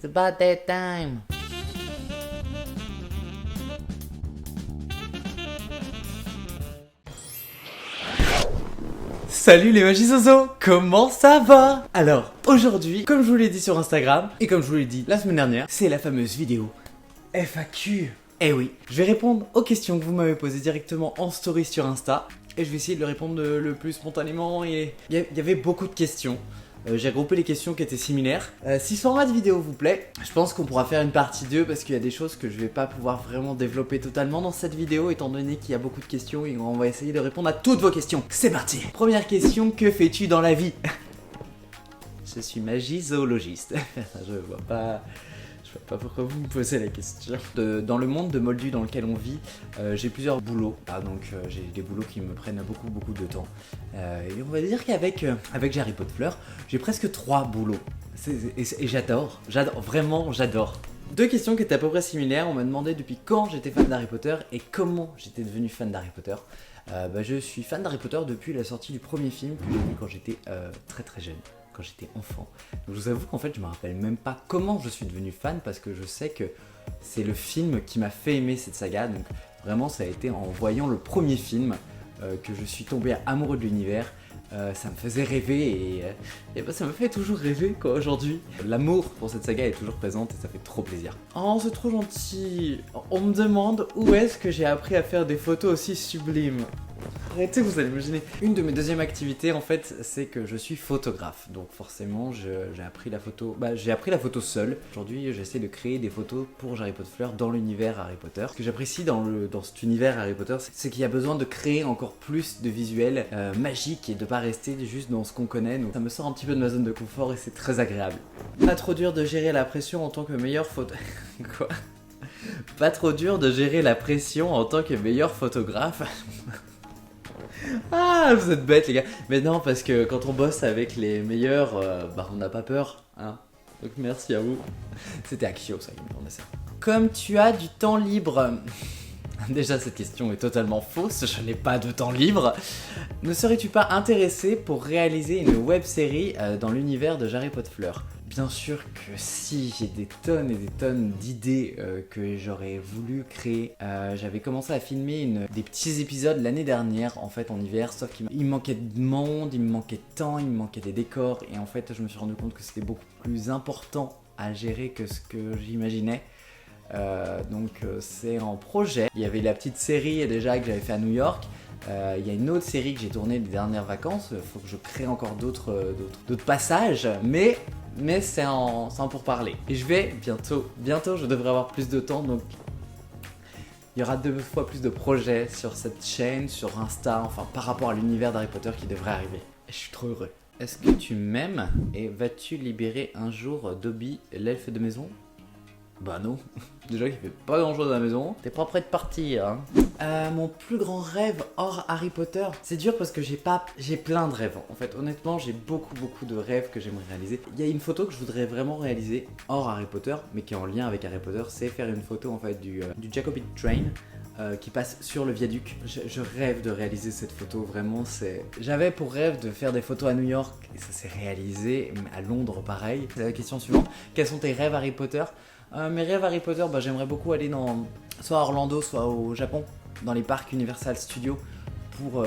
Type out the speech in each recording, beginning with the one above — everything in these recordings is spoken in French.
It's about that time. Salut les Magisoso, comment ça va? Alors, aujourd'hui, comme je vous l'ai dit sur Instagram, et comme je vous l'ai dit la semaine dernière, c'est la fameuse vidéo FAQ. Eh oui, je vais répondre aux questions que vous m'avez posées directement en story sur Insta, et je vais essayer de le répondre le plus spontanément, et il y avait beaucoup de questions. J'ai regroupé les questions qui étaient similaires. Si ce format de vidéo vous plaît, je pense qu'on pourra faire une partie 2 parce qu'il y a des choses que je vais pas pouvoir vraiment développer totalement dans cette vidéo étant donné qu'il y a beaucoup de questions et on va essayer de répondre à toutes vos questions. C'est parti! Première question, que fais-tu dans la vie? Je suis magizoologiste. Je vois pas pourquoi vous me posez la question. Dans le monde de Moldu dans lequel on vit, j'ai plusieurs boulots. J'ai des boulots qui me prennent beaucoup de temps. Et on va dire qu'avec Harry Potter, j'ai presque 3 boulots. Et j'adore, vraiment j'adore. 2 questions qui étaient à peu près similaires. On m'a demandé depuis quand j'étais fan d'Harry Potter et comment j'étais devenu fan d'Harry Potter. Je suis fan d'Harry Potter depuis la sortie du premier film que j'ai vu quand j'étais très jeune. Quand j'étais enfant. Donc je vous avoue qu'en fait je me rappelle même pas comment je suis devenu fan parce que je sais que c'est le film qui m'a fait aimer cette saga. Donc vraiment ça a été en voyant le premier film que je suis tombé amoureux de l'univers. Ça me faisait rêver et ça me fait toujours rêver quoi aujourd'hui. L'amour pour cette saga est toujours présente et ça fait trop plaisir. Oh c'est trop gentil. On me demande où est-ce que j'ai appris à faire des photos aussi sublimes. Arrêtez, vous allez imaginer. Une de mes deuxièmes activités en fait, c'est que je suis photographe. Donc forcément, j'ai appris la photo. J'ai appris la photo seul. Aujourd'hui, j'essaie de créer des photos pour Harry Potter dans l'univers Harry Potter. Ce que j'apprécie dans cet univers Harry Potter, c'est qu'il y a besoin de créer encore plus de visuels magiques et de pas rester juste dans ce qu'on connaît. Donc ça me sort un petit peu de ma zone de confort et c'est très agréable. Pas trop dur de gérer la pression en tant que meilleur Quoi? Pas trop dur de gérer la pression en tant que meilleur photographe. Ah, vous êtes bêtes les gars. Mais non, parce que quand on bosse avec les meilleurs, on n'a pas peur, hein. Donc merci à vous. C'était Akio ça qui me demandait ça. Comme tu as du temps libre... Déjà cette question est totalement fausse, je n'ai pas de temps libre. Ne serais-tu pas intéressé pour réaliser une web série dans l'univers de Harry Potter? Bien sûr que si, j'ai des tonnes et des tonnes d'idées que j'aurais voulu créer. J'avais commencé à filmer des petits épisodes l'année dernière en fait en hiver, sauf qu'il me manquait de monde, il me manquait de temps, il me manquait des décors et en fait je me suis rendu compte que c'était beaucoup plus important à gérer que ce que j'imaginais. C'est en projet. Il y avait la petite série déjà que j'avais fait à New York. Il y a une autre série que j'ai tournée les dernières vacances. Il faut que je crée encore d'autres passages, mais c'est en pourparlers. Et je vais bientôt je devrais avoir plus de temps, donc il y aura 2 fois plus de projets sur cette chaîne, sur Insta, enfin par rapport à l'univers d'Harry Potter qui devrait arriver. Et je suis trop heureux. Est-ce que tu m'aimes et vas-tu libérer un jour Dobby, l'elfe de maison? Bah non, déjà qu'il fait pas grand chose à la maison. T'es pas prêt de partir hein. Mon plus grand rêve hors Harry Potter, c'est dur parce que j'ai plein de rêves. En fait, honnêtement, j'ai beaucoup de rêves que j'aimerais réaliser. Il y a une photo que je voudrais vraiment réaliser hors Harry Potter, mais qui est en lien avec Harry Potter, c'est faire une photo en fait du Jacobite Train. Qui passe sur le viaduc. Je rêve de réaliser cette photo, vraiment J'avais pour rêve de faire des photos à New York et ça s'est réalisé, à Londres pareil. C'est la question suivante, quels sont tes rêves Harry Potter? Mes rêves Harry Potter, j'aimerais beaucoup aller soit à Orlando, soit au Japon, dans les parcs Universal Studios pour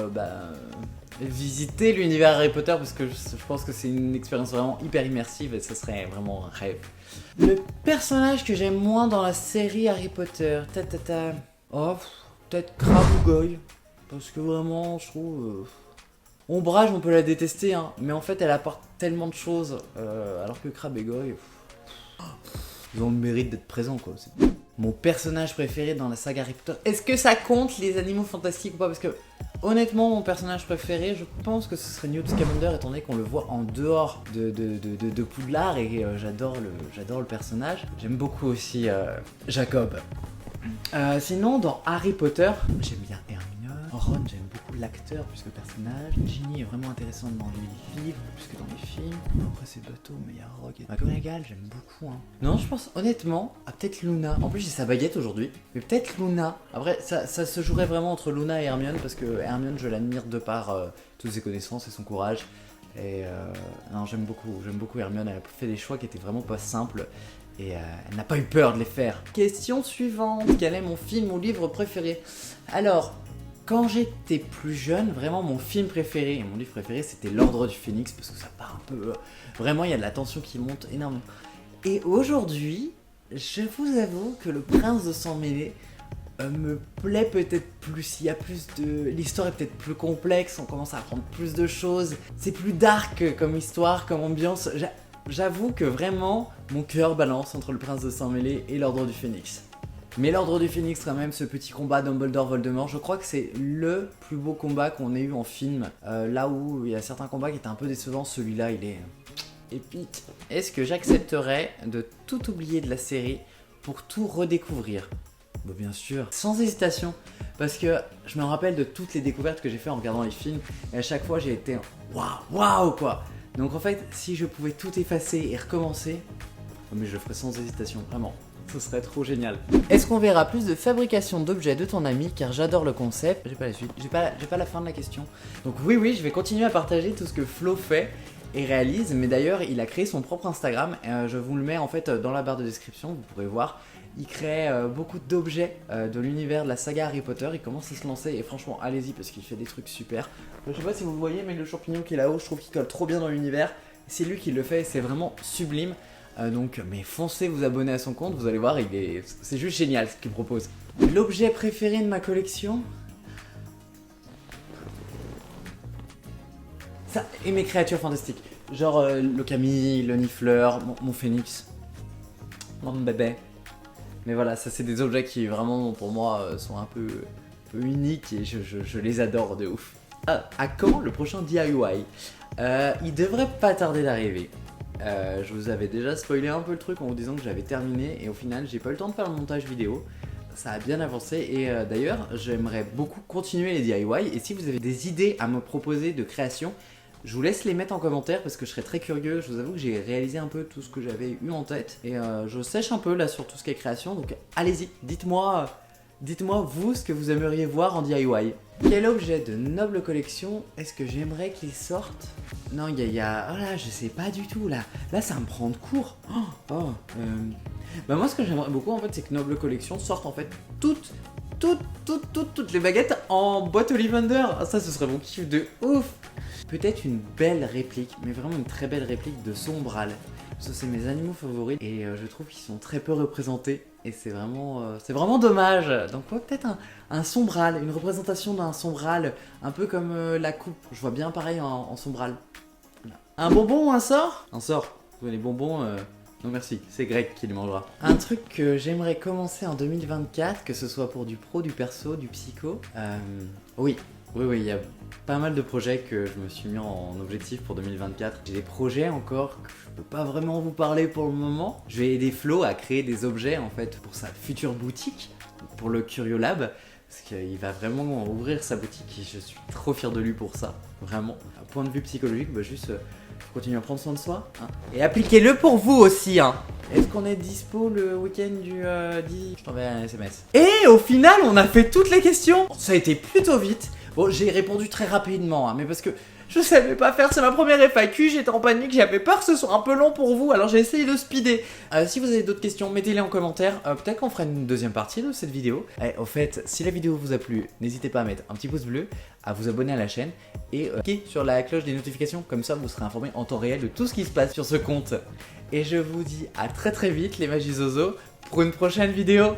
visiter l'univers Harry Potter parce que je pense que c'est une expérience vraiment hyper immersive et ce serait vraiment un rêve. Le personnage que j'aime moins dans la série Harry Potter, oh, peut-être Crabbe ou Goyle, parce que vraiment je trouve... Ombrage on peut la détester hein, mais en fait elle apporte tellement de choses alors que Crabbe et Goyle... Ils ont le mérite d'être présents quoi. Mon personnage préféré dans la saga Harry Potter. Est-ce que ça compte les animaux fantastiques ou pas? Parce que honnêtement mon personnage préféré je pense que ce serait Newt Scamander étant donné qu'on le voit en dehors de Poudlard et j'adore le personnage. J'aime beaucoup aussi Jacob. Sinon dans Harry Potter, j'aime bien Hermione. Ron j'aime beaucoup l'acteur plus que le personnage. Ginny est vraiment intéressante dans les livres plus que dans les films. Après c'est bateau mais il y a Rogue et McGonagall j'aime beaucoup hein. Non je pense honnêtement à peut-être Luna. En plus j'ai sa baguette aujourd'hui. Mais peut-être Luna. Après ça se jouerait vraiment entre Luna et Hermione parce que Hermione je l'admire de par toutes ses connaissances et son courage. Et non j'aime beaucoup Hermione, elle a fait des choix qui étaient vraiment pas simples. Et elle n'a pas eu peur de les faire. Question suivante, quel est mon film ou livre préféré? Alors, quand j'étais plus jeune, vraiment mon film préféré et mon livre préféré c'était L'Ordre du Phénix parce que ça part un peu... vraiment il y a de la tension qui monte énormément. Et aujourd'hui, je vous avoue que Le Prince de Sang Mêlé me plaît peut-être plus, il y a plus de... L'histoire est peut-être plus complexe, on commence à apprendre plus de choses, c'est plus dark comme histoire, comme ambiance. J'avoue que vraiment, mon cœur balance entre Le Prince de Sang Mêlé et L'Ordre du Phénix. Mais L'Ordre du Phénix quand même, ce petit combat Dumbledore-Voldemort, je crois que c'est le plus beau combat qu'on ait eu en film. Là où il y a certains combats qui étaient un peu décevants, celui-là il est épique. Est-ce que j'accepterais de tout oublier de la série pour tout redécouvrir? Bah bien sûr, sans hésitation, parce que je me rappelle de toutes les découvertes que j'ai fait en regardant les films, et à chaque fois j'ai été waouh quoi. Donc en fait, si je pouvais tout effacer et recommencer, mais je le ferais sans hésitation, vraiment. Ce serait trop génial. Est-ce qu'on verra plus de fabrication d'objets de ton ami? Car j'adore le concept. J'ai pas la suite, j'ai pas la fin de la question. Donc oui, je vais continuer à partager tout ce que Flo fait et réalise. Mais d'ailleurs, il a créé son propre Instagram. Je vous le mets en fait dans la barre de description, vous pourrez voir. Il crée beaucoup d'objets de l'univers de la saga Harry Potter. Il commence à se lancer et franchement, allez-y parce qu'il fait des trucs super. Je sais pas si vous le voyez, mais le champignon qui est là-haut, je trouve qu'il colle trop bien dans l'univers. C'est lui qui le fait et c'est vraiment sublime. Donc, mais foncez vous abonner à son compte, vous allez voir, c'est juste génial ce qu'il propose. L'objet préféré de ma collection? Ça, et mes créatures fantastiques. Genre le Camille, le Nifleur, mon phénix, mon bébé. Mais voilà, ça c'est des objets qui vraiment pour moi sont un peu uniques et je les adore de ouf. À quand le prochain DIY? Il devrait pas tarder d'arriver. Je vous avais déjà spoilé un peu le truc en vous disant que j'avais terminé et au final j'ai pas eu le temps de faire le montage vidéo. Ça a bien avancé et d'ailleurs j'aimerais beaucoup continuer les DIY et si vous avez des idées à me proposer de création, je vous laisse les mettre en commentaire parce que je serais très curieux. Je vous avoue que j'ai réalisé un peu tout ce que j'avais eu en tête et je sèche un peu là sur tout ce qui est création, donc allez-y, dites-moi vous ce que vous aimeriez voir en DIY. Quel objet de noble collection est-ce que j'aimerais qu'il sorte? Non, oh là, je sais pas du tout là. Là, ça me prend de court. Bah moi, ce que j'aimerais beaucoup en fait, c'est que Noble Collection sorte en fait toutes les baguettes en boîte Ollivander. Ça, ce serait mon kiff de ouf. Peut-être une belle réplique, mais vraiment une très belle réplique de Sombral. Ça, c'est mes animaux favoris et je trouve qu'ils sont très peu représentés et c'est vraiment dommage. Donc ouais, peut-être un Sombral, une représentation d'un Sombral, un peu comme la coupe. Je vois bien pareil en Sombral. Un bonbon ou un sort? Un sort. Les bonbons, non merci, c'est Greg qui les mangera. Un truc que j'aimerais commencer en 2024, que ce soit pour du pro, du perso, du psycho. Oui, il y a pas mal de projets que je me suis mis en objectif pour 2024. J'ai des projets encore que je peux pas vraiment vous parler pour le moment. Je vais aider Flo à créer des objets en fait pour sa future boutique, pour le Curio Lab. Parce qu'il va vraiment ouvrir sa boutique et je suis trop fier de lui pour ça. Vraiment. À point de vue psychologique, juste faut continuer à prendre soin de soi. Hein. Et appliquez-le pour vous aussi. Hein. Est-ce qu'on est dispo le week-end du 10? Je t'enverrai un SMS. Et au final, on a fait toutes les questions. Ça a été plutôt vite. Bon, j'ai répondu très rapidement, hein, mais parce que je savais pas faire, c'est ma première FAQ, j'étais en panique, j'avais peur que ce soit un peu long pour vous, alors j'ai essayé de speeder. Si vous avez d'autres questions, mettez-les en commentaire, peut-être qu'on fera une deuxième partie de cette vidéo. Au fait, si la vidéo vous a plu, n'hésitez pas à mettre un petit pouce bleu, à vous abonner à la chaîne et cliquez sur la cloche des notifications, comme ça vous serez informé en temps réel de tout ce qui se passe sur ce compte. Et je vous dis à très vite les Magizozo pour une prochaine vidéo.